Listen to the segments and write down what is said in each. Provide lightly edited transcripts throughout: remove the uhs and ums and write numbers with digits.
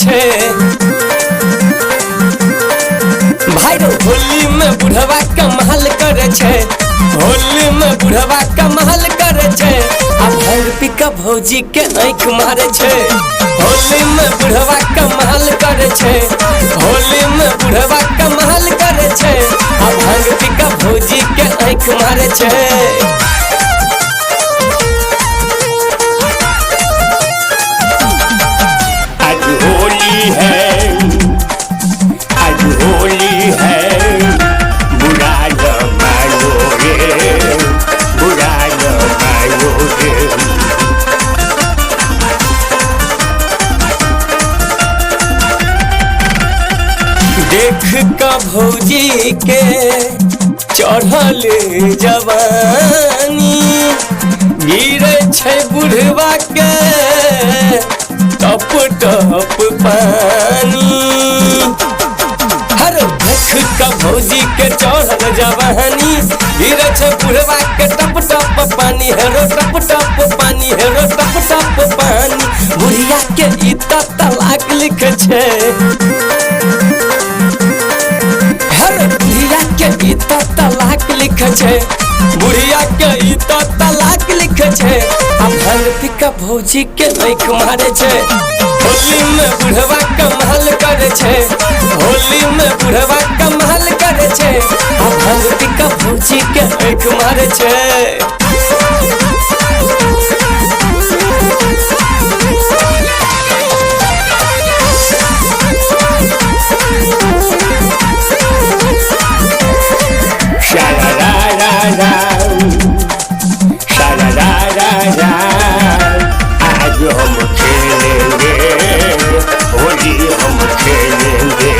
छे भाई रे होली में बुढ़वा कमाल करे छे होली में बुढ़वा कमाल करे छे आ भांग पी के भौजी के आँख मारे छे होली में बुढ़वा कमाल करे छे होली में बुढ़वा कमाल करे छे आ भांग पी के भौजी के आँख मारे छे। देख का भौजी के चढ़ल जवानी गिरे छे बुढ़वा के टप टप पानी हर देख का भौजी के चढ़ल जवानी गिरे छे बुढ़वा के टप टप पानी हेरो टप टप पानी हेरो टप टप पानी बुढ़िया के इतना तलाक लिखे छे बुढ़िया के इतना तलाक लिखे छे बुढ़िया के इतना तलाक लिखे छे आ भांग पी के भौजी के आँख मारे छे होली में बुढ़वा कमाल करे छे होली में बुढ़वा कमाल करे छे आ भांग पी के भौजी के आँख मारे छे। आज हम खेलेंगे होली हम खेलेंगे।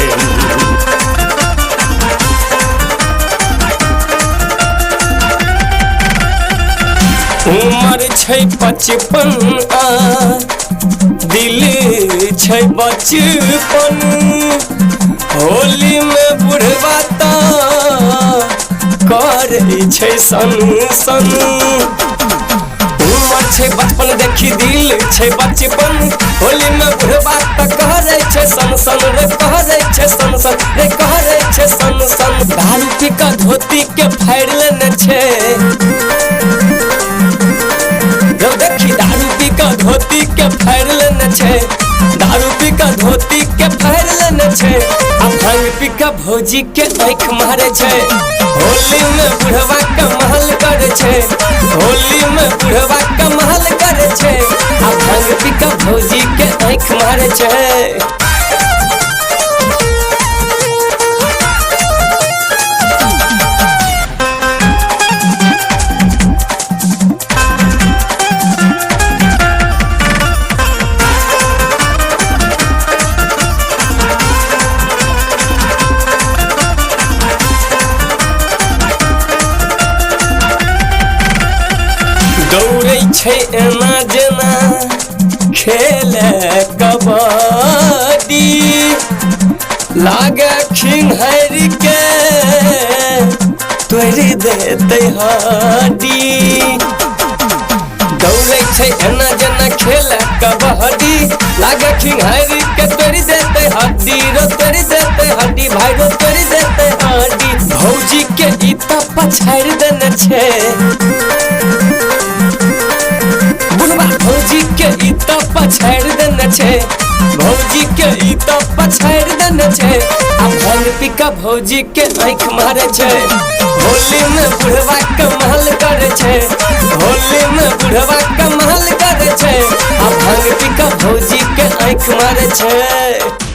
उम्र छे 55 आ दिल छे बचपन होली में बुढ़वा ता करे छे सन सन उम्र छे बचपन देखी दिल छे बचपन होली में बुढ़वा ता करे छे सन सन रे करे छे सन सन रे करे छे सन सन दारू पी के धोती के फाड़ लेने छे जब देखी दारू पी के धोती के फाड़ लेने छे दारू पी के धोती के फाड़ लेने छे आ भांग पी के भौजी के आँख मारे छे होली में बुढ़वा कमाल करे छे होली में बुढ़वा कमाल करे छे आ भांग पी के भौजी के आँख मारे छे। दौड़े छे एना जेना खेले कबड्डी लागे खिन्हर के तोड़ देते हड्डी दौड़े छे एना जेना खेले कबड्डी लागे खिन्हर के तोड़ देते हड्डी रो तोड़ देते हड्डी भाई रो तोड़ देते हड्डी भौजी के इतना पछाड़ देने छे भौजी के इतना पछाड़ देने छे भौजी के इतना पछाड़ देने छे आ भांग पी के भौजी के आँख मारे छे होली में बुढ़वा कमाल करे छे होली में बुढ़वा कमाल करे छे आ भांग पी के भौजी के आँख मारे छे।